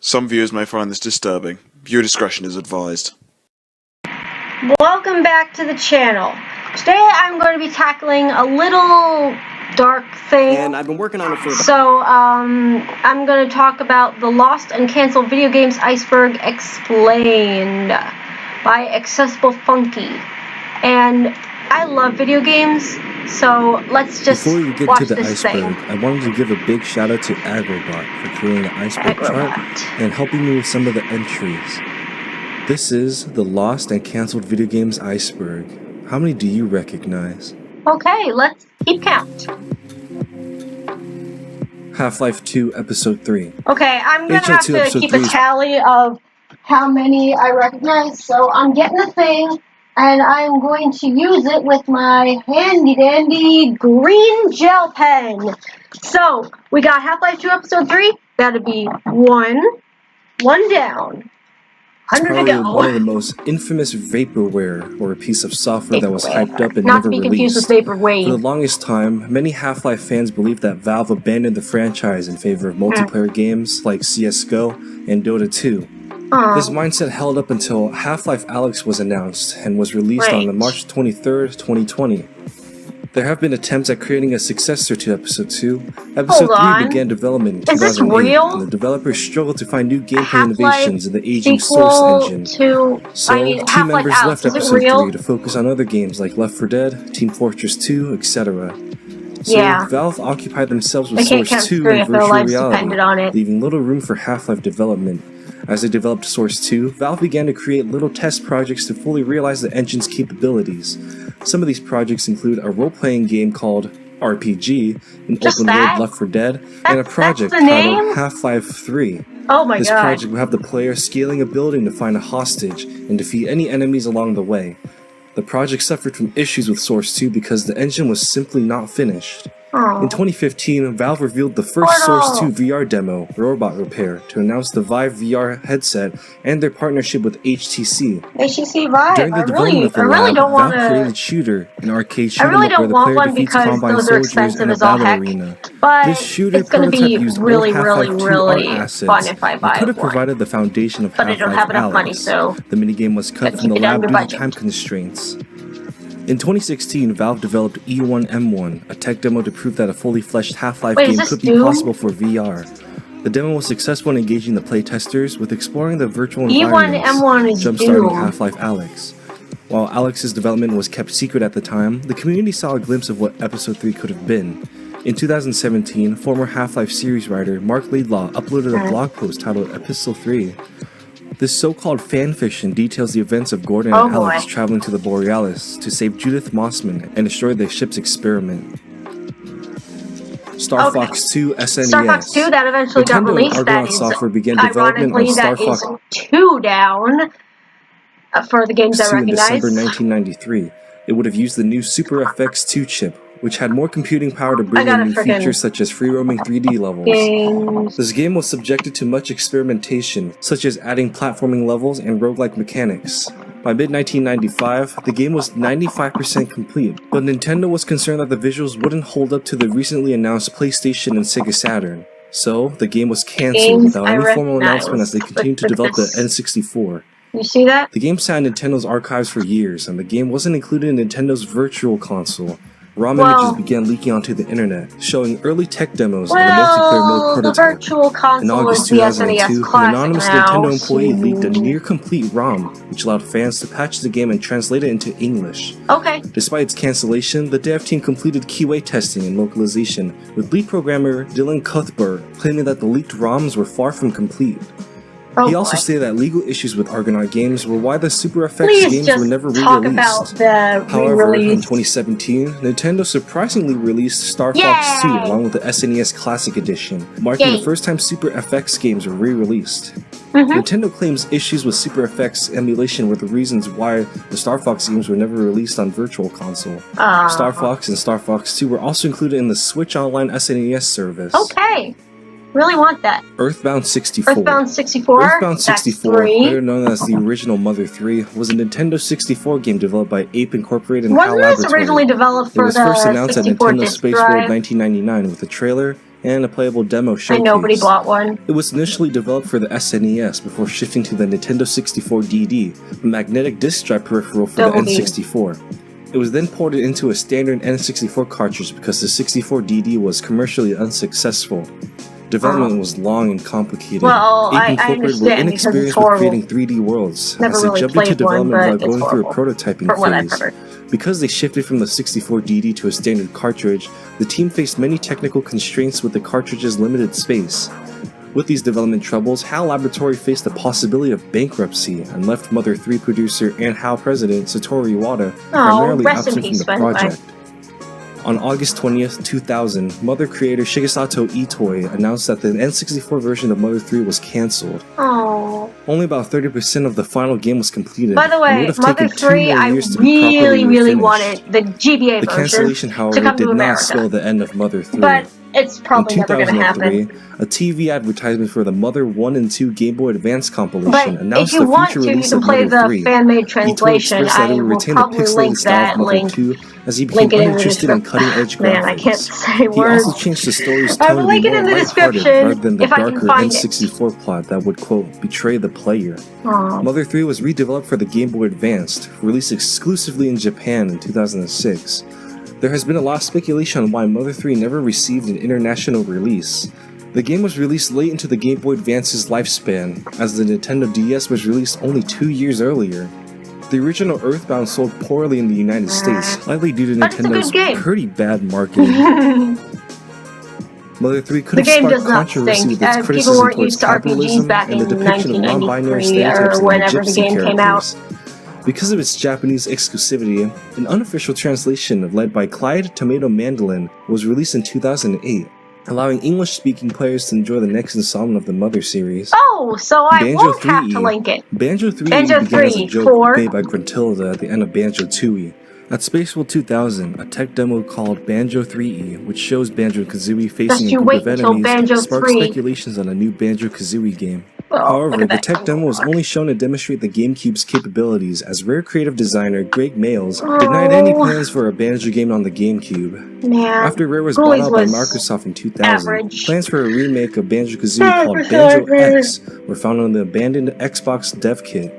Some viewers may find this disturbing. Viewer discretion is advised. Welcome back to the channel. Today I'm going to be tackling a little dark thing. And I've been working on it for I'm going to talk about the lost and canceled video games Iceberg Explained by Accessible Funky. And I love video games, so let's just Before you get watch to the this Iceberg, thing. I wanted to give a big shout out to Agrobot for creating the Iceberg chart and helping me with some of the entries. This is the lost and canceled video games Iceberg. How many do you recognize? Okay, let's keep count. Half-Life 2 Episode 3. Okay, I'm gonna have HL2 to keep Episode a tally of how many I recognize, so I'm getting a thing, and I'm going to use it with my handy-dandy green gel pen. So, we got Half-Life 2 Episode 3, that'd be one down. It's 100 to probably go. one of the most infamous vaporware, or a piece of software that was hyped up and Not never to be confused released. with Vaporwave. For the longest time, many Half-Life fans believed that Valve abandoned the franchise in favor of multiplayer games like CSGO and Dota 2. This mindset held up until Half-Life Alyx was announced and was released on March 23rd, 2020. There have been attempts at creating a successor to Episode 2. Episode 3 began development in 2008, and the developers struggled to find new gameplay innovations in the aging Source engine. So, team members left Episode 3 to focus on other games like Left 4 Dead, Team Fortress 2, etc. So, Valve occupied themselves with Source 2 and virtual reality, leaving little room for Half-Life development. As they developed Source 2, Valve began to create little test projects to fully realize the engine's capabilities. Some of these projects include a role-playing game called RPG, an open-world Left 4 Dead, and a project titled Half-Life 3. Oh my god. This project will have the player scaling a building to find a hostage and defeat any enemies along the way. The project suffered from issues with Source 2 because the engine was simply not finished. In 2015, Valve revealed the first Source 2 VR demo, Robot Repair, to announce the Vive VR headset and their partnership with HTC. HTC Vive. During the development of the lab, Valve created Shooter, an arcade shooter where the player defeats combined soldiers in a battle arena. This shooter prototype used both Half-Life 2 art assets and could have provided the foundation of Half-Life Alyx. The minigame was cut from the lab due to time constraints. In 2016, Valve developed E1M1, a tech demo to prove that a fully fleshed Half-Life game could be possible for VR. The demo was successful in engaging the playtesters with exploring the virtual environments, jump-starting Half-Life Alyx. While Alyx's development was kept secret at the time, the community saw a glimpse of what Episode 3 could have been. In 2017, former Half-Life series writer Mark Laidlaw uploaded a blog post titled Episode 3. This so-called fanfiction details the events of Gordon and Alex traveling to the Borealis to save Judith Mossman and destroy the ship's experiment. Star Fox 2 SNES. Star Fox 2 that eventually got released. That is, Software began development on Star Fox 2 down for the games I recognize. In December 1993, it would have used the new Super FX2 chip, which had more computing power to bring in new features such as free-roaming 3D levels. This game was subjected to much experimentation, such as adding platforming levels and roguelike mechanics. By mid-1995, the game was 95% complete, but Nintendo was concerned that the visuals wouldn't hold up to the recently announced PlayStation and Sega Saturn. So, the game was cancelled without any formal announcement as they continued to develop the N64. You see that? The game sat in Nintendo's archives for years, and the game wasn't included in Nintendo's Virtual Console. ROM images began leaking onto the internet, showing early tech demos of the multiplayer mode prototype. The Virtual Console in August 2002, an anonymous Nintendo employee leaked a near-complete ROM, which allowed fans to patch the game and translate it into English. Despite its cancellation, the dev team completed QA testing and localization, with lead programmer Dylan Cuthbert claiming that the leaked ROMs were far from complete. He also stated that legal issues with Argonaut games were why the Super FX games were never re-released. However, in 2017, Nintendo surprisingly released Star Fox 2 along with the SNES Classic Edition, marking the first time Super FX games were re-released. Nintendo claims issues with Super FX emulation were the reasons why the Star Fox games were never released on Virtual Console. Star Fox and Star Fox 2 were also included in the Switch Online SNES service. Really want that. Earthbound 64. Earthbound 64? Earthbound 64, better known as the original Mother 3, was a Nintendo 64 game developed by Ape Incorporated and HAL Laboratory. Wasn't this originally developed for the 64 It was first announced at Nintendo Space Drive? World 1999 with a trailer and a playable demo showcase. And nobody bought one. It was initially developed for the SNES before shifting to the Nintendo 64DD, a magnetic disc drive peripheral for the N64. It was then ported into a standard N64 cartridge because the 64DD was commercially unsuccessful. Development was long and complicated. Well, Ape I Incorporated were understand because it's inexperienced with horrible. creating 3D worlds, Never as they really jumped into played one, development but while it's going through a horrible. prototyping From what I've phase. heard. Because they shifted from the 64DD to a standard cartridge, the team faced many technical constraints with the cartridge's limited space. With these development troubles, HAL Laboratory faced the possibility of bankruptcy and left Mother 3 producer and HAL president Satoru Iwata primarily absent from the project. On August 20th, 2000, Mother creator Shigesato Itoi announced that the N64 version of Mother 3 was cancelled. Only about 30% of the final game was completed. By the way, Mother 3, I really wanted the GBA The version cancellation, however, to come did to not America. spell the end of Mother 3. But it's probably never going to happen. In 2003, a TV advertisement for the Mother 1 and 2 Game Boy Advance compilation But announced if you the want future to, you release can of play Mother the 3. fan-made Itoi translation. expressed that I it would will retain the probably pixelated link style that of Mother link. 2 as he became Link it in the uninterested in description. cutting-edge graphics. Man, I can't say He words. also changed the story's I tone will to be link it more in the lighthearted description rather than the if I can darker find N64 plot that would, quote, betray the player. Aww. Mother 3 was redeveloped for the Game Boy Advance, released exclusively in Japan in 2006. There has been a lot of speculation on why Mother 3 never received an international release. The game was released late into the Game Boy Advance's lifespan, as the Nintendo DS was released only 2 years earlier. The original Earthbound sold poorly in the United States, likely due to Nintendo's pretty bad marketing. Mother 3 could have sparked controversy with its criticism towards capitalism and the depiction of non-binary stereotypes in the gypsy characters. Because of its Japanese exclusivity, an unofficial translation led by Clyde Tomato Mandolin was released in 2008, allowing English-speaking players to enjoy the next installment of the Mother series. Oh, so I won't have to link it. Banjo 3E began as a joke made by Gruntilda at the end of Banjo 2E. At Space World 2000, a tech demo called Banjo 3E, which shows Banjo-Kazooie facing a group of enemies, sparked speculations on a new Banjo-Kazooie game. However, the tech demo was only shown to demonstrate the GameCube's capabilities, as Rare creative designer Greg Mayles denied any plans for a Banjo game on the GameCube. After Rare was bought out by Microsoft in 2000, plans for a remake of Banjo-Kazooie called Banjo X were found on the abandoned Xbox dev kit.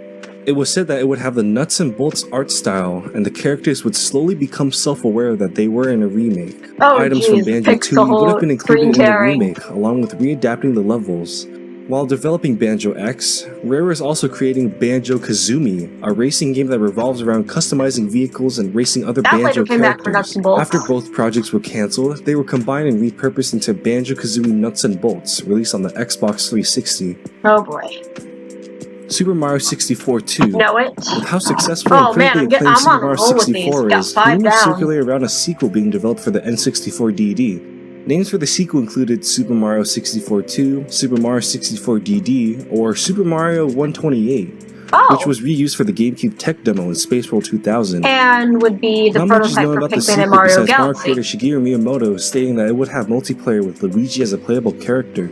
It was said that it would have the nuts and bolts art style, and the characters would slowly become self-aware that they were in a remake. Items from Banjo 2 would have been included in the remake, along with readapting the levels. While developing Banjo X, Rare is also creating Banjo-Kazooie, a racing game that revolves around customizing vehicles and racing other Banjo characters. After both projects were cancelled, they were combined and repurposed into Banjo-Kazooie Nuts and Bolts, released on the Xbox 360. Oh boy. Super Mario 64 2. Know it? With how successful and critically acclaimed Super Mario 64 is, rumors circulate around a sequel being developed for the N64 DD. Names for the sequel included Super Mario 64 2, Super Mario 64 DD, or Super Mario 128, which was reused for the GameCube tech demo in Space World 2000. And would be the prototype for Pikmin and Mario Galaxy. Mario creator Shigeru Miyamoto stating that it would have multiplayer with Luigi as a playable character.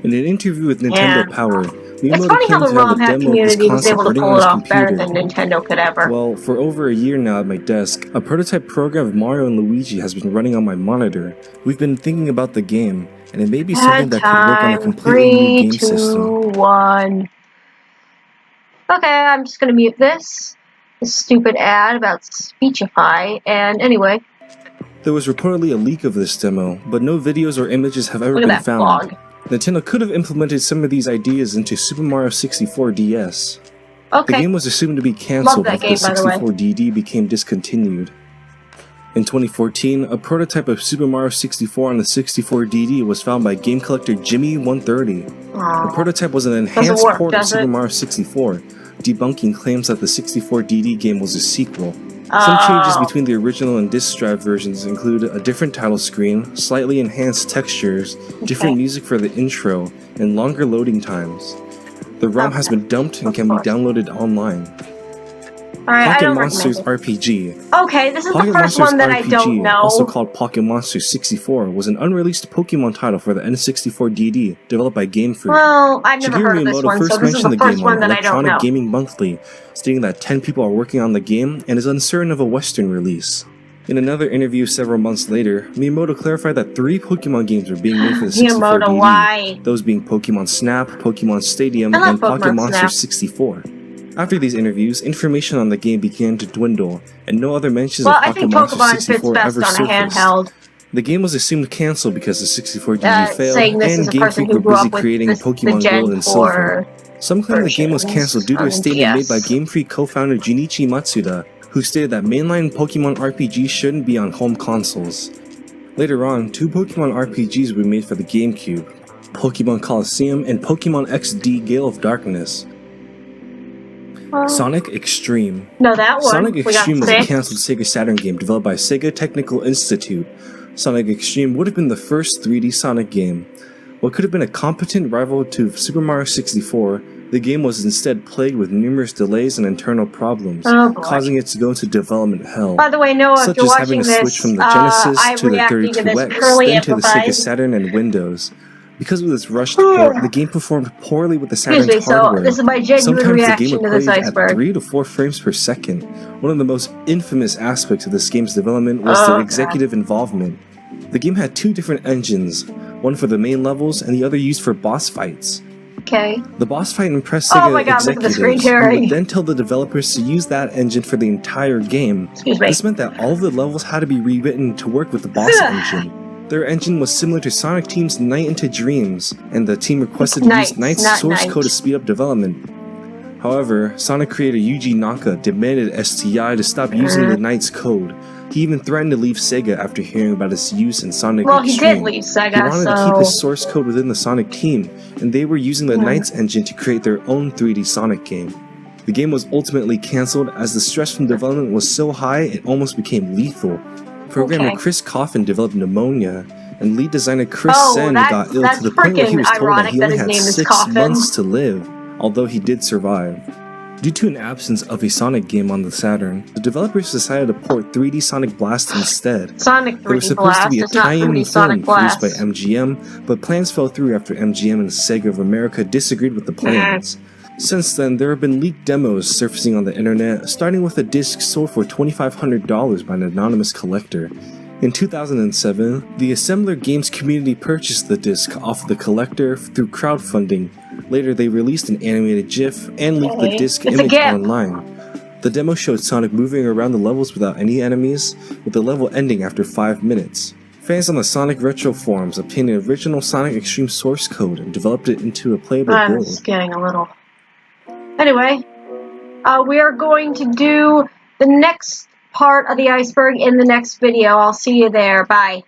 In an interview with Nintendo Power, it's funny how the ROM hack community was able to pull it off better than Nintendo could ever. Well, for over a year now at my desk, a prototype program of Mario and Luigi has been running on my monitor. We've been thinking about the game, and it may be something that could work on a completely new game system. 3, 2, 1. Okay, I'm just gonna mute this. This stupid ad about Speechify, and anyway. There was reportedly a leak of this demo, but no videos or images have ever been found. Blog. Nintendo could have implemented some of these ideas into Super Mario 64 DS. Okay. The game was assumed to be cancelled after the 64 DD became discontinued. In 2014, a prototype of Super Mario 64 on the 64 DD was found by game collector Jimmy130. The prototype was an enhanced port of Super Mario 64, debunking claims that the 64 DD game was a sequel. Some changes between the original and disc drive versions include a different title screen, slightly enhanced textures, different music for the intro, and longer loading times. The ROM has been dumped and can be downloaded online. Pocket Monsters RPG. Okay, this is the first one that I don't know. Also called Pocket Monsters 64, was an unreleased Pokemon title for the N64 DD, developed by Game Freak. Well, I've never heard of this one, so this is the first one that I don't know. Electronic Gaming Monthly, stating that 10 people are working on the game and is uncertain of a Western release. In another interview several months later, Miyamoto clarified that 3 Pokemon games were being made for the 64 Miyamoto, DD, why? those being Pokemon Snap, Pokemon Stadium, I love and Pocket Pokemon Monster Snap. 64. After these interviews, information on the game began to dwindle, and no other mentions Well, of I Pocket think Monster Pokemon fits 64 best ever on a surfaced. handheld. The game was assumed canceled because the 64 DD failed, Saying this and is a Game person Freak who were grew busy up with creating the Pokemon Gen Gold and 4 Silver. Some claim the game was canceled due to a versions statement on made by DS. Game Freak co-founder Junichi Matsuda, who stated that mainline Pokemon RPGs shouldn't be on home consoles. Later on, 2 Pokemon RPGs were made for the GameCube, Pokemon Colosseum and Pokemon XD Gale of Darkness. Sonic Extreme. No, that one. Sonic We got Extreme was a 6. cancelled Sega Saturn game developed by Sega Technical Institute. Sonic Extreme would have been the first 3D Sonic game. What could have been a competent rival to Super Mario 64, the game was instead plagued with numerous delays and internal problems, causing it to go into development hell. By the way, Noah, if such you're as watching having to this, switch from the Genesis I'm to the reacting to this 32X, purely then to the Sega amplified. Saturn and Windows. Because of this rushed port, the game performed poorly with the Excuse Saturn's me, so hardware. this is my genuine Sometimes the game reaction would to this play at Iceberg. 3 to 4 frames per second. One of the most infamous aspects of this game's development was the executive involvement. The game had 2 different engines, one for the main levels and the other used for boss fights. Okay. The boss fight impressed Oh Sega my god, look at the executives, screen who tearing. would then tell the developers to use that engine for the entire game. Excuse me. This meant that all of the levels had to be rewritten to work with the boss engine. Their engine was similar to Sonic Team's Night into Dreams, and the team requested to use Knight's source code to speed up development. However, Sonic creator Yuji Naka demanded STI to stop using the Knight's code. He even threatened to leave Sega after hearing about its use in Sonic Extreme. He did leave Sega, He wanted to keep his source code within the Sonic team, and they were using the Knight's engine to create their own 3D Sonic game. The game was ultimately cancelled as the stress from development was so high it almost became lethal. Programmer Chris Coffin developed pneumonia, and lead designer Chris Sen got ill to the point where he was told that he only had 6 months to live, although he did survive. Due to an absence of a Sonic game on the Saturn, the developers decided to port 3D Sonic Blast instead. Sonic 3D There was supposed to be a tie-in film produced by Blast. MGM, but plans fell through after MGM and Sega of America disagreed with the plans. Since then, there have been leaked demos surfacing on the internet, starting with a disc sold for $2,500 by an anonymous collector. In 2007, the Assembler Games community purchased the disc off of the collector through crowdfunding. Later, they released an animated GIF and leaked the disc image online. The demo showed Sonic moving around the levels without any enemies, with the level ending after 5 minutes. Fans on the Sonic Retro forums obtained the original Sonic Extreme source code and developed it into a playable I'm build. just getting a little... Anyway, we are going to do the next part of the iceberg in the next video. I'll see you there. Bye.